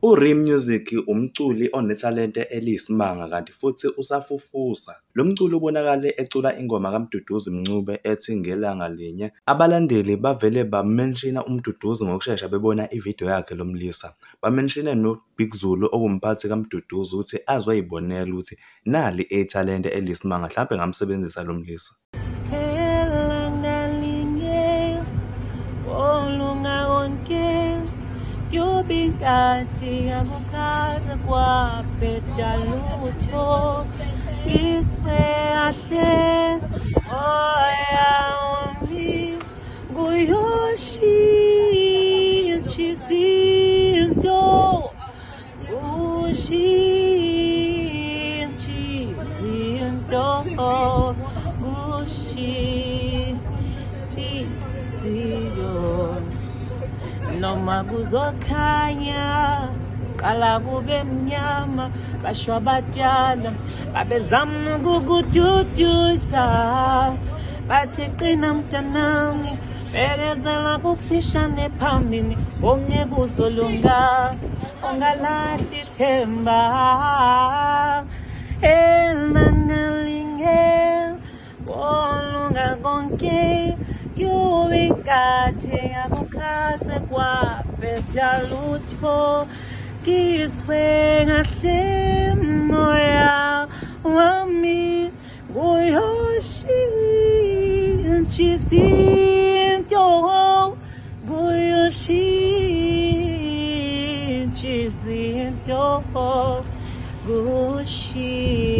uReemusiq umculi onethalente eliyisimanga kanti futhi usafufusa. Lo mculi ubonakale ecula ingoma kaMduduzi Mncube ethi "Ngelanga linye". Abalandeli bavele bamenshina uMduduzi ngokushesha bebona ividiyo yakhe lo mlisa. Bamenshine noBig Zulu okumphathi kaMduduzi ukuthi azoyibonela ukuthi nali ithalente eliyisimanga mhlampe ngamsebenzisa lo mlisa. uBig abukaza kwapeta lutho iswe ahle oya wami guyoshi chizinto ushi chizinto ushi chiziyo noma kuzokhanya qala kube mnyama bashwa batyala babezama ukukududuza bathi qina mntanami bekezela kufishane phambili ongeke uzolunga ongalahli ithemba elangalinge olunga konke uBig abukaza kwapeta lutho kiswe ngahle moya wami guyoshi chizinto guyoshi chizinto gushi